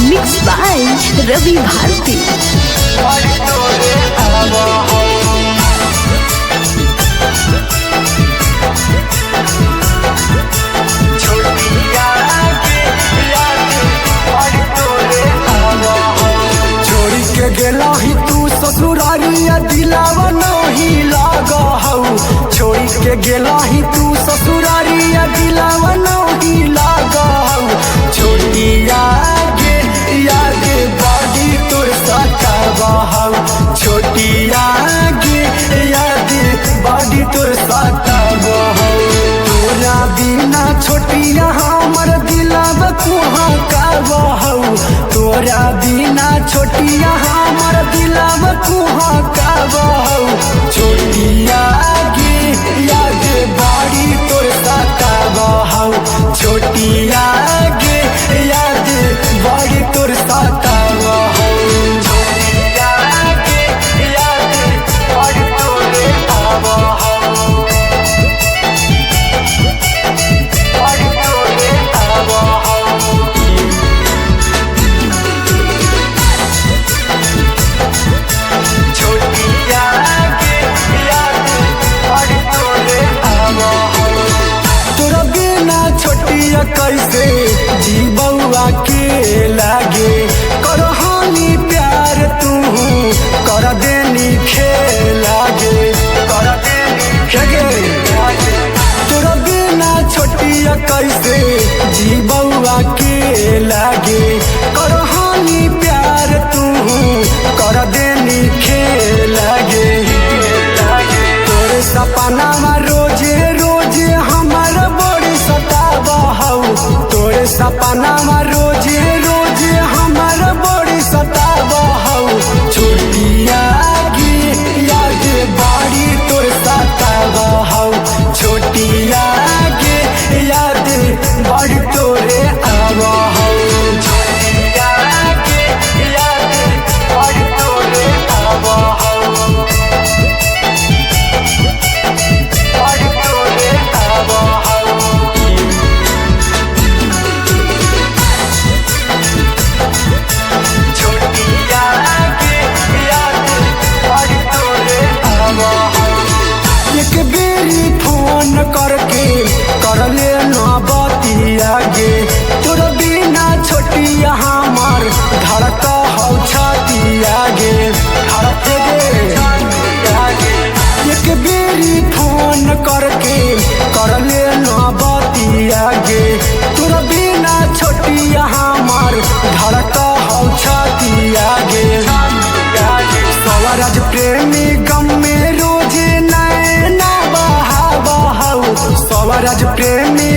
Mix by रवि भारती। छोड़ी के गेला ही तू ससुरारिया दिलावा नहीं लागा हऊ। छोड़ी के गेला ही तू ससुरारिया दिलावा नहीं लागा हऊ। छोटिया गे यागे बाड़ी तोर साकावा हऊ। छोटिया गे यागे बाड़ी तोर साकावा हऊ। तोरा बिना छोटिया हमर दिलावा कुहा कावा हऊ। तोरा बिना छोटिया हमर दिलावा कुहा कावा हऊ। छोटिया गे यागे बाड़ी तोर साकावा हऊ। छोटिया गे यागे बाड़ी तोर साकावा हऊ। छोटिया गे यागे बाड़ी तोर आवा हऊ। बाड़ी तोर आवा हऊ। छोटिया गे यागे बाड़ी तोर आवा हऊ। तोरा बिना छोटिया कैसे जीववा के लागे। करहानी प्यार तू कर देनी खेलागे। कर देनी खेगे तोरा बिना छोटिया कैसे जीववा के लागे। करहानी प्यार तू कर देनी खेलागे। तोरे सपना में रोजे रोजे हमार बड़ी सतावा हऊ। तोरे सपना में रोजे रोजे हमार बड़ी सतावा हऊ। छोटिया गे यागे बाड़ी तोर सतावा हऊ। छोटिया गे यागे बाड़ी तोरे आवा हऊ। छोटिया गे यागे बाड़ी तोरे आवा हऊ। बाड़ी तोरे आवा हऊ। छोटिया गे यागे बाड़ी तोरे आवा हऊ। एक बेरी फोन करके कर ले ना बतिया गे। तोर बिना छोटिया हमार धड़का हऊ छातिया गे। धड़के गे एक बेरी फोन करके कर ले ना बतिया गे। तोर बिना छोटिया हमार धड़का हऊ छातिया गे। सवराज प्रेमी गम में रोजे नैना बहावा हऊ। सवराज प्रेमी